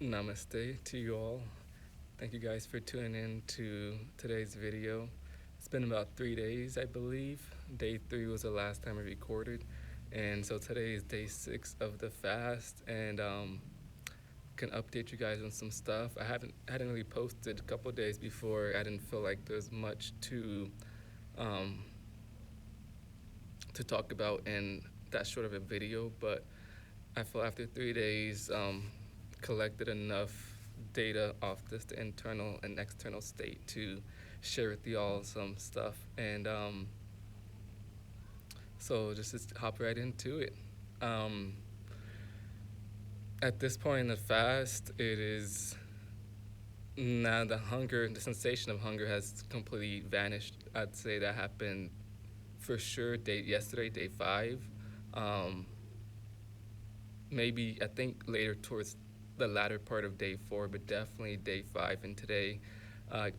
Namaste to you all. Thank you guys for tuning in to today's video. It's been about 3 days, I believe. Day 3 was the last time I recorded. And so today is day 6 of the fast, and can update you guys on some stuff. I hadn't really posted a couple days before. I didn't feel like there's much um, to talk about in that short of a video, but I feel after 3 days, collected enough data off just the internal and external state to share with y'all some stuff. And so just hop right into it. Um, at this point in the fast, it is now the sensation of hunger has completely vanished. I'd say that happened for sure yesterday, day 5. Um, Maybe I think later towards the latter part of day 4, but definitely day 5 and today.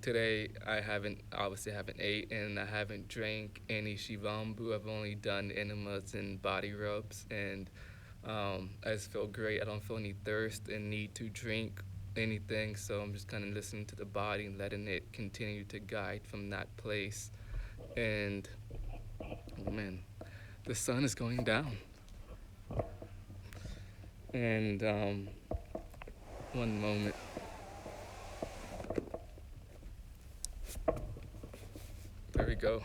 Today I haven't ate, and I haven't drank any Shivambu. I've only done enemas and body rubs, and I just feel great. I don't feel any thirst and need to drink anything, so I'm just kind of listening to the body and letting it continue to guide from that place. And oh man, the sun is going down. And one moment. There we go.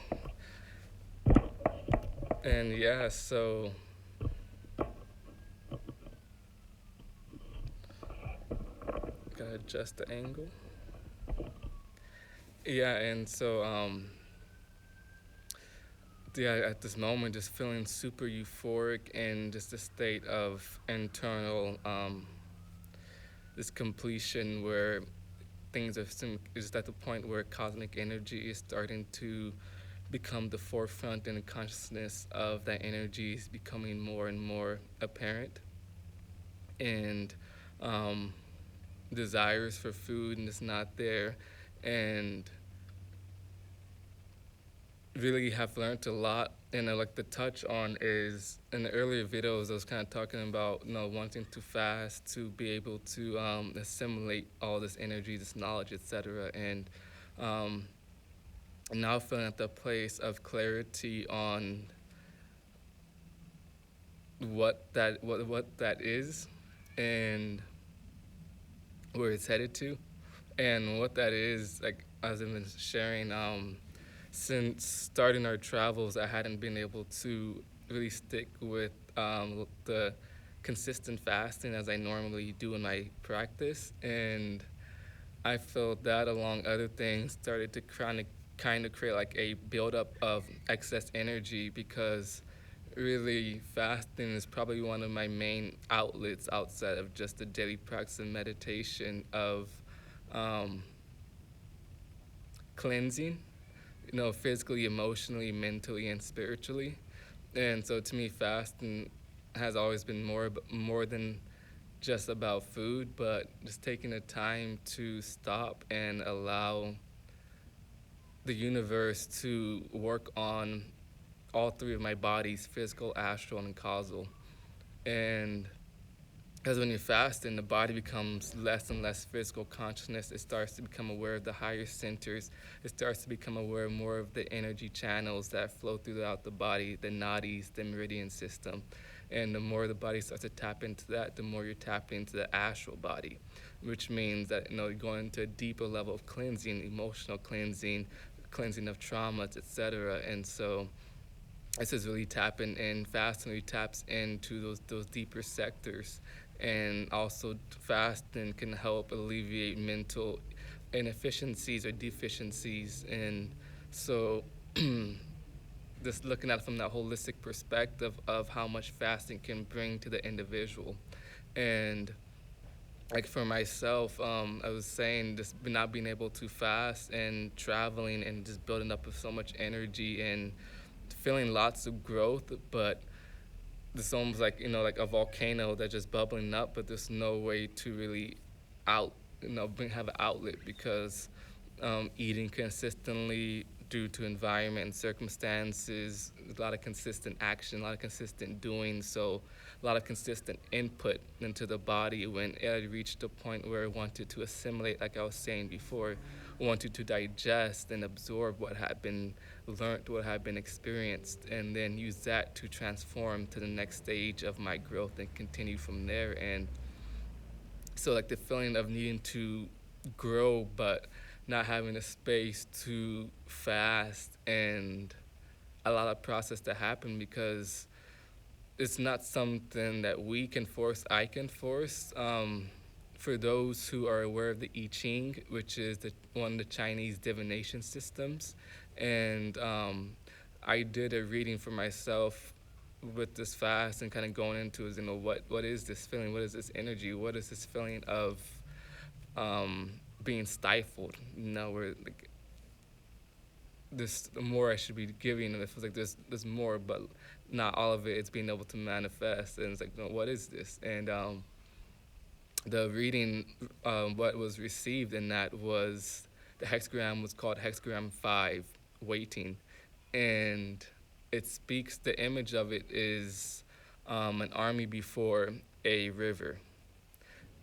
And yeah, so gotta adjust the angle. Yeah, and so yeah, at this moment, just feeling super euphoric and just a state of internal this completion where things are just at the point where cosmic energy is starting to become the forefront, and the consciousness of that energy is becoming more and more apparent. And desires for food and it's not there, and really have learned a lot. And I like to touch on is in the earlier videos I was kind of talking about wanting to fast to be able to assimilate all this energy, this knowledge, etc. And now feeling at the place of clarity on what that is and where it's headed to. And what that is, like as I've been sharing, since starting our travels, I hadn't been able to really stick with the consistent fasting as I normally do in my practice. And I felt that, along other things, started to kind of create like a buildup of excess energy, because really fasting is probably one of my main outlets outside of just the daily practice and meditation of cleansing, physically, emotionally, mentally, and spiritually. And so to me, fasting has always been more than just about food, but just taking the time to stop and allow the universe to work on all 3 of my bodies: physical, astral, and causal. And because when you're fasting, the body becomes less and less physical consciousness. It starts to become aware of the higher centers. It starts to become aware of more of the energy channels that flow throughout the body, the nadis, the meridian system. And the more the body starts to tap into that, the more you're tapping into the astral body, which means that you're going into a deeper level of cleansing, emotional cleansing, cleansing of traumas, etc. And so this is really tapping in. Fasting really taps into those deeper sectors. And also fasting can help alleviate mental inefficiencies or deficiencies. And so just looking at it from that holistic perspective of how much fasting can bring to the individual. And like for myself, I was saying, just not being able to fast and traveling and just building up with so much energy and feeling lots of growth, but it's almost like like a volcano that's just bubbling up, but there's no way to really have an outlet, because eating consistently, due to environment and circumstances, a lot of consistent action, a lot of consistent doing, so a lot of consistent input into the body. When it had reached a point where it wanted to assimilate, like I was saying before, wanted to digest and absorb what had been learned, what had been experienced, and then use that to transform to the next stage of my growth and continue from there. And so like the feeling of needing to grow but not having a space to fast and allow that process to happen, because it's not something that we can force, I can force. For those who are aware of the I Ching, which is one of the Chinese divination systems, and I did a reading for myself with this fast and kind of going into is, what is this feeling? What is this energy? What is this feeling of being stifled? Where like this, the more I should be giving, and it feels like there's more, but not all of it. It's being able to manifest, and it's like, no, what is this? And the reading, what was received in that was the hexagram was called Hexagram 5, waiting, and it speaks. The image of it is an army before a river,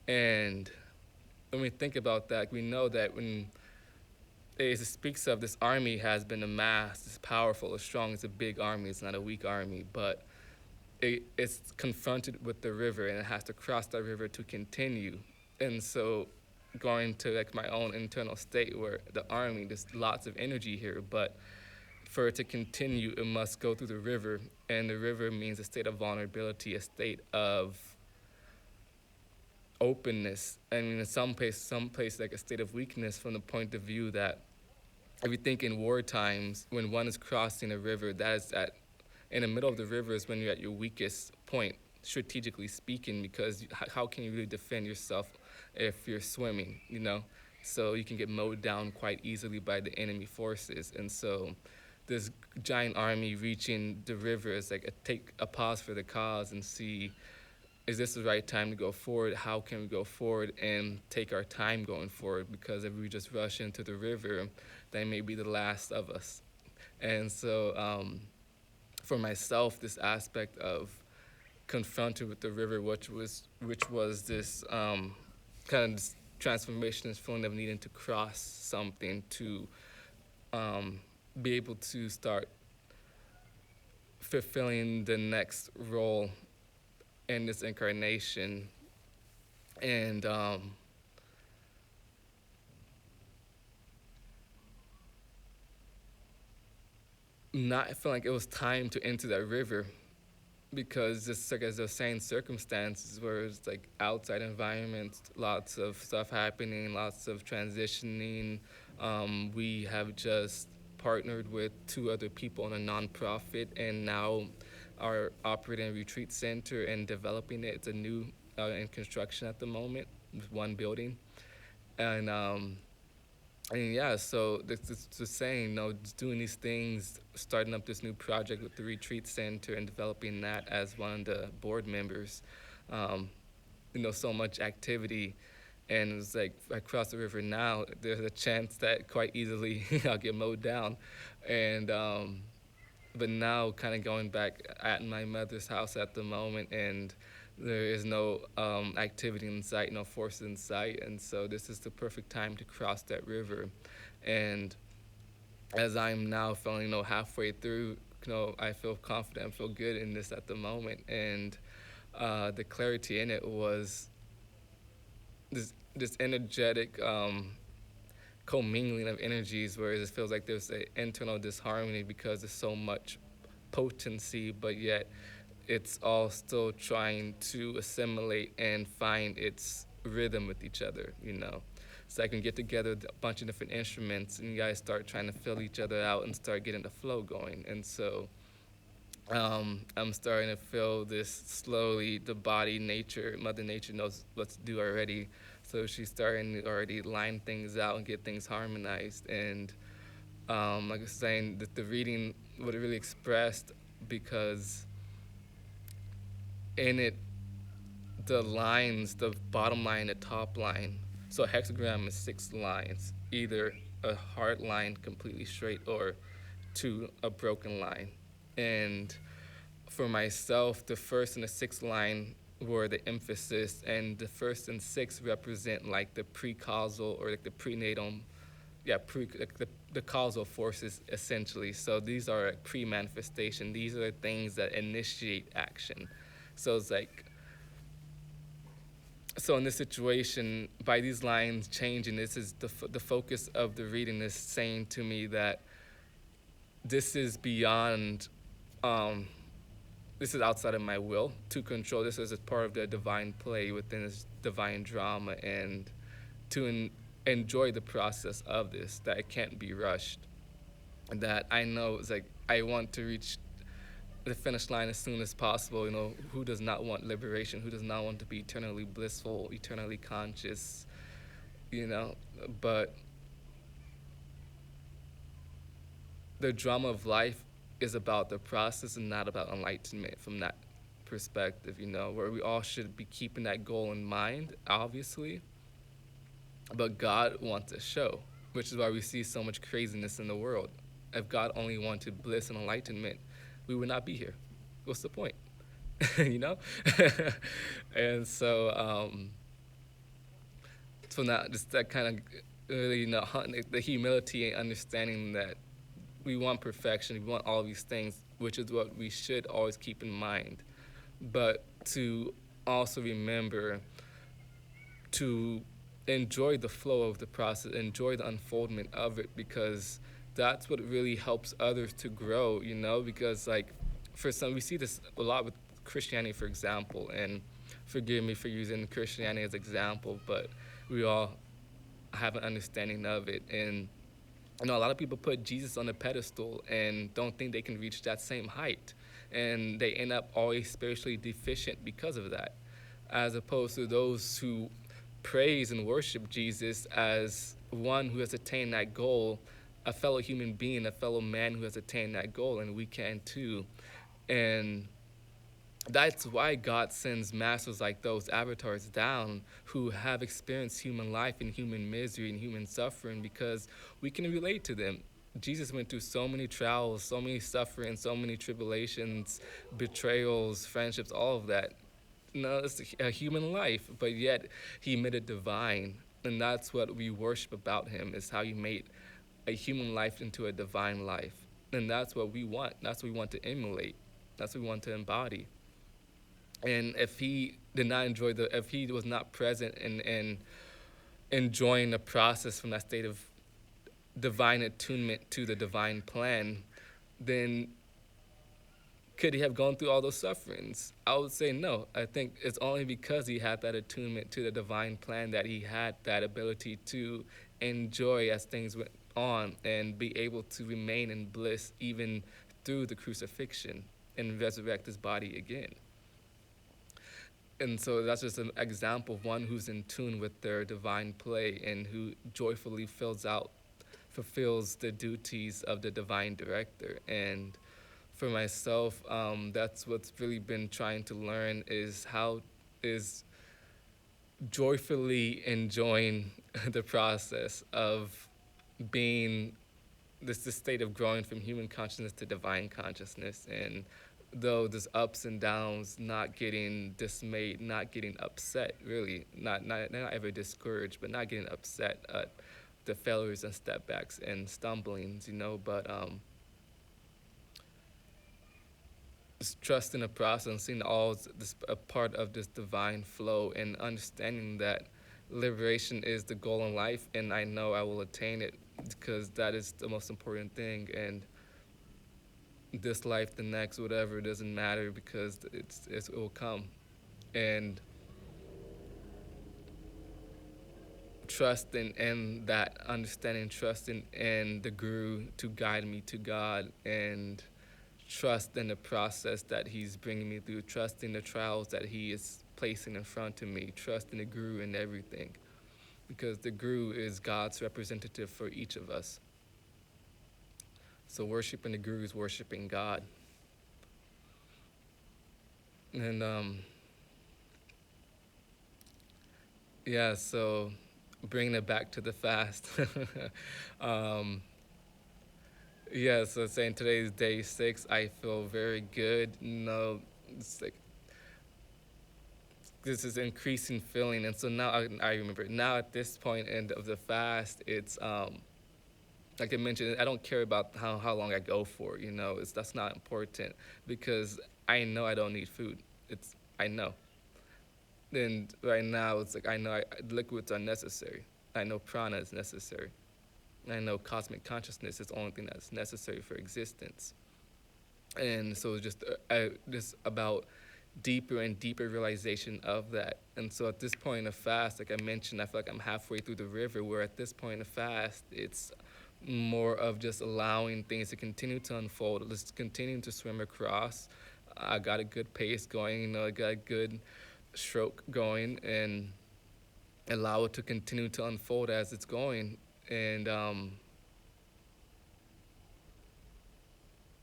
and when we think about that, we know that when it speaks of this army has been amassed, it's powerful, it's strong, it's a big army, it's not a weak army, but it's confronted with the river and it has to cross that river to continue. And so going to like my own internal state where the army, there's lots of energy here, but for it to continue, it must go through the river, and the river means a state of vulnerability, a state of openness. I mean, in some place like a state of weakness, from the point of view that if you think in war times, when one is crossing a river, that is at in the middle of the river is when you're at your weakest point, strategically speaking, because how can you really defend yourself if you're swimming, So you can get mowed down quite easily by the enemy forces. And so this giant army reaching the river is like take a pause for the cause and see, is this the right time to go forward? How can we go forward and take our time going forward? Because if we just rush into the river, they may be the last of us. And so for myself, this aspect of confronted with the river, which was this kind of this transformation, this feeling of needing to cross something to be able to start fulfilling the next role in this incarnation. And not feeling like it was time to enter that river, because just like as those same circumstances where it's like outside environments, lots of stuff happening, lots of transitioning. We have just partnered with 2 other people in a nonprofit, and now are operating a retreat center and developing it. It's a new in construction at the moment with 1 building, and yeah, so just saying, just doing these things, starting up this new project with the retreat center and developing that as one of the board members. So much activity, and it's like I cross the river now, there's a chance that quite easily I'll get mowed down, and but now kind of going back at my mother's house at the moment, and there is no activity in sight, no force in sight, and so this is the perfect time to cross that river. And as I'm now feeling, halfway through, I feel confident, I feel good in this at the moment, and the clarity in it was this energetic commingling of energies, where it feels like there's an internal disharmony because there's so much potency, but yet it's all still trying to assimilate and find its rhythm with each other, So I can get together a bunch of different instruments, and you guys start trying to fill each other out and start getting the flow going. And so I'm starting to feel this slowly, the body, nature, Mother Nature knows what to do already. So she's starting to already line things out and get things harmonized. And like I was saying, the reading, what it really expressed, because in it, the lines, the bottom line, the top line. So a hexagram is 6 lines, either a hard line completely straight or to a broken line. And for myself, the first and the sixth line were the emphasis, and the first and sixth represent like the pre-causal or like the prenatal, like the causal forces essentially. So these are like pre-manifestation. These are the things that initiate action. So it's like, so in this situation, by these lines changing, this is the focus of the reading is saying to me that this is beyond, um, this is outside of my will to control. This is a part of the divine play within this divine drama, and to enjoy the process of this, that it can't be rushed. That I know it's like I want to reach the finish line as soon as possible. You know, who does not want liberation? Who does not want to be eternally blissful, eternally conscious? You know, but the drama of life is about the process and not about enlightenment from that perspective, you know, where we all should be keeping that goal in mind, obviously. But God wants a show, which is why we see so much craziness in the world. If God only wanted bliss and enlightenment, we would not be here. What's the point? You know? And so, from that, just that kind of really, you know, the humility and understanding that we want perfection, we want all these things, which is what we should always keep in mind. But to also remember to enjoy the flow of the process, enjoy the unfoldment of it, because that's what really helps others to grow, you know, because like for some, we see this a lot with Christianity, for example, and forgive me for using Christianity as example, but we all have an understanding of it. And you know, a lot of people put Jesus on a pedestal and don't think they can reach that same height. And they end up always spiritually deficient because of that, as opposed to those who praise and worship Jesus as one who has attained that goal, a fellow human being, a fellow man who has attained that goal, and we can too. And that's why God sends masters like those avatars down who have experienced human life and human misery and human suffering, because we can relate to them. Jesus went through so many trials, so many suffering, so many tribulations, betrayals, friendships, all of that. No, it's a human life, but yet he made it divine. And that's what we worship about him, is how he made a human life into a divine life. And that's what we want. That's what we want to emulate. That's what we want to embody. And if he did not enjoy if he was not present and enjoying the process from that state of divine attunement to the divine plan, then could he have gone through all those sufferings? I would say no. I think it's only because he had that attunement to the divine plan that he had that ability to enjoy as things went on and be able to remain in bliss even through the crucifixion and resurrect his body again. And so that's just an example of one who's in tune with their divine play and who joyfully fulfills the duties of the divine director. And for myself, that's what's really been trying to learn, is how is joyfully enjoying the process of being this state of growing from human consciousness to divine consciousness. And though there's ups and downs, not getting dismayed, not getting upset, really, not ever discouraged, but not getting upset at the failures and stepbacks and stumblings, you know, but just trusting the process and seeing all this a part of this divine flow, and understanding that liberation is the goal in life, and I know I will attain it because that is the most important thing. And this life, the next, whatever, it doesn't matter, because it will come. And trusting in that understanding, trusting in the Guru to guide me to God, and trust in the process that he's bringing me through, trusting the trials that he is placing in front of me, trusting the Guru in everything, because the Guru is God's representative for each of us. So worshiping the Guru is worshiping God. And yeah, so bringing it back to the fast. um, yeah, so saying today's day 6, I feel very good. It's like this is increasing feeling, and so now I remember now at this point end of the fast, it's like I mentioned, I don't care about how long I go for. That's not important because I know I don't need food. I know. And right now, it's like I know liquids are necessary. I know prana is necessary. I know cosmic consciousness is the only thing that's necessary for existence. And so it's just about deeper and deeper realization of that. And so at this point in the fast, like I mentioned, I feel like I'm halfway through the river, where at this point in the fast, it's more of just allowing things to continue to unfold, just continuing to swim across. I got a good pace going, I got a good stroke going, and allow it to continue to unfold as it's going. And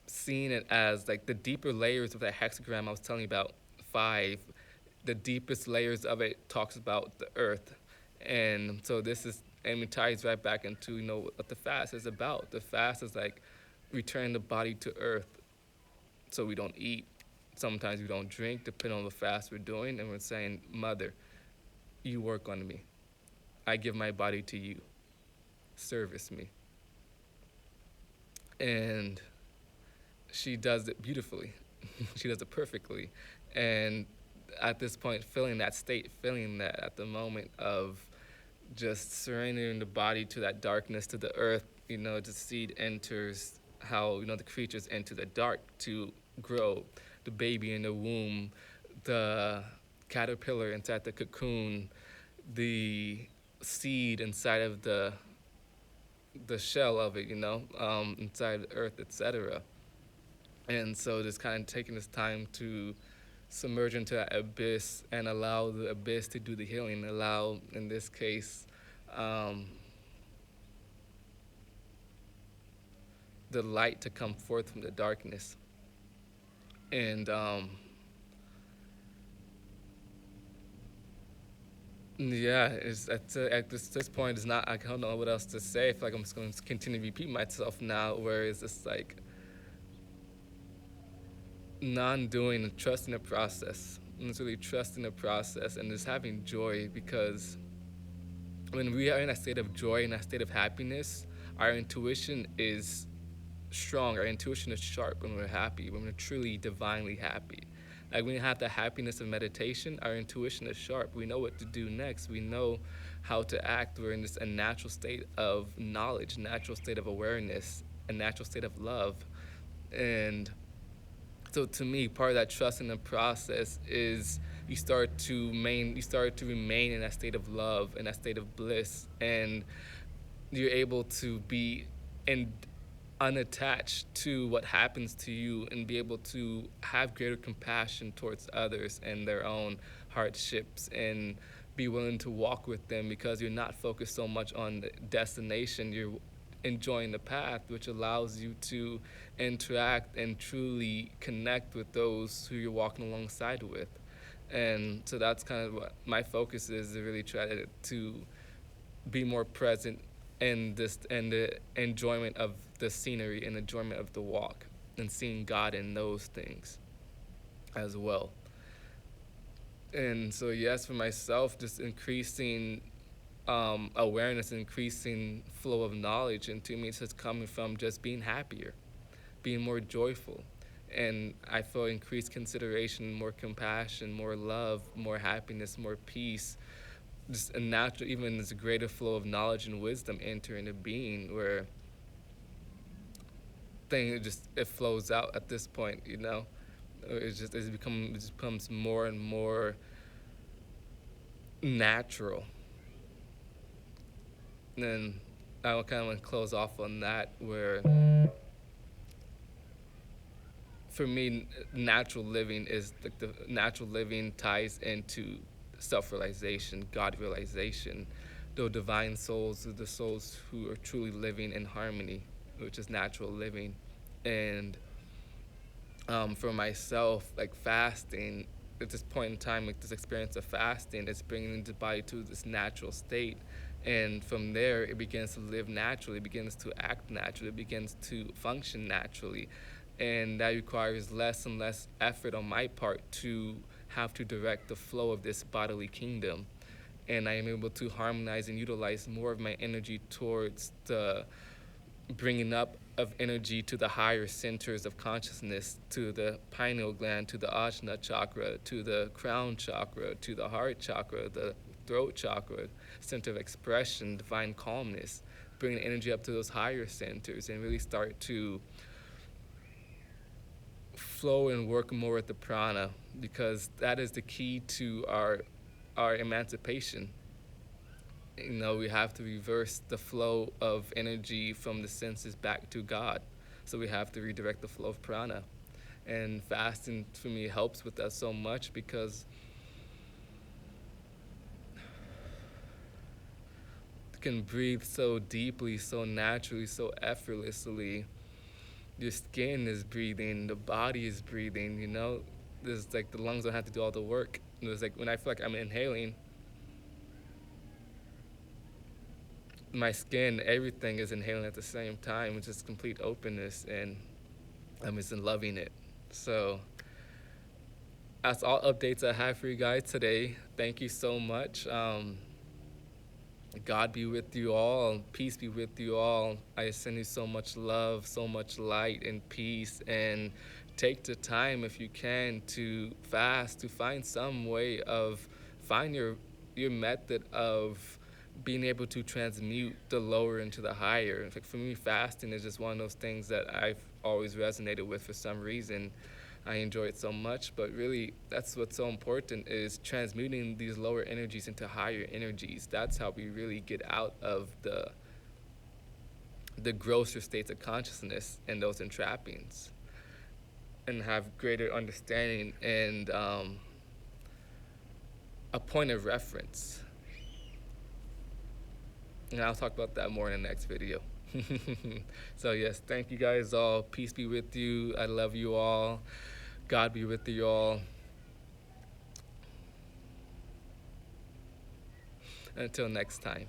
seeing it as like the deeper layers of that hexagram I was telling you about, 5, the deepest layers of it talks about the earth. And so it ties right back into what the fast is about. The fast is like returning the body to earth. So we don't eat, sometimes we don't drink, depending on the fast we're doing, and we're saying, Mother, you work on me, I give my body to you, service me. And she does it beautifully. She does it perfectly. And at this point, feeling that state, feeling that at the moment of just surrendering the body to that darkness, to the earth, the seed enters, how, the creatures enter the dark to grow. The baby in the womb, the caterpillar inside the cocoon, the seed inside of the shell of it, inside the earth, etc. And so just kind of taking this time to submerge into that abyss and allow the abyss to do the healing. Allow, in this case, the light to come forth from the darkness. And yeah, at this point, it's not. I don't know what else to say. I feel like I'm just going to continue to repeat myself now. Where it's just like non-doing and trusting the process. And it's really trusting the process and just having joy, because when we are in a state of joy, in a state of happiness, our intuition is strong. Our intuition is sharp when we're happy, when we're truly divinely happy. Like when we have the happiness of meditation, our intuition is sharp. We know what to do next. We know how to act. We're in a natural state of knowledge, natural state of awareness, a natural state of love. And so to me, part of that trust in the process is you start to remain in that state of love, in that state of bliss, and you're able to be unattached to what happens to you, and be able to have greater compassion towards others and their own hardships, and be willing to walk with them, because you're not focused so much on the destination. You're enjoying the path, which allows you to interact and truly connect with those who you're walking alongside with. And so that's kind of what my focus is, to really try to be more present in the enjoyment of the scenery and enjoyment of the walk, and seeing God in those things as well. And so yes, for myself, just increasing awareness, increasing flow of knowledge, and to me it's just coming from just being happier, being more joyful. And I feel increased consideration, more compassion, more love, more happiness, more peace, just a natural, even this greater flow of knowledge and wisdom enter into being, where it flows out at this point. It becomes more and more natural. And then I kind of want to close off on that, where for me, natural living is like the natural living ties into self-realization, God realization. The divine souls are the souls who are truly living in harmony, which is natural living. And for myself, like fasting, at this point in time, like this experience of fasting, it's bringing the body to this natural state. And from there, it begins to live naturally, begins to act naturally, begins to function naturally. And that requires less and less effort on my part to have to direct the flow of this bodily kingdom. And I am able to harmonize and utilize more of my energy towards the bringing up of energy to the higher centers of consciousness, to the pineal gland, to the ajna chakra, to the crown chakra, to the heart chakra, the throat chakra, center of expression, divine calmness, bringing energy up to those higher centers and really start to flow and work more with the prana, because that is the key to our emancipation. We have to reverse the flow of energy from the senses back to God. So we have to redirect the flow of prana. And fasting for me helps with that so much, because you can breathe so deeply, so naturally, so effortlessly. Your skin is breathing, the body is breathing. There's like the lungs don't have to do all the work. There's like when I feel like I'm inhaling, my skin, everything is inhaling at the same time. It's just complete openness, and I'm just loving it. So that's all updates I have for you guys today. Thank you so much. God be with you all. Peace be with you all. I send you so much love, so much light and peace. And take the time, if you can, to fast, to find some way of find your method of being able to transmute the lower into the higher. Like for me, fasting is just one of those things that I've always resonated with for some reason. I enjoy it so much, but really that's what's so important, is transmuting these lower energies into higher energies. That's how we really get out of the grosser states of consciousness and those entrappings, and have greater understanding and a point of reference. And I'll talk about that more in the next video. So yes, thank you guys all. Peace be with you. I love you all. God be with you all. Until next time.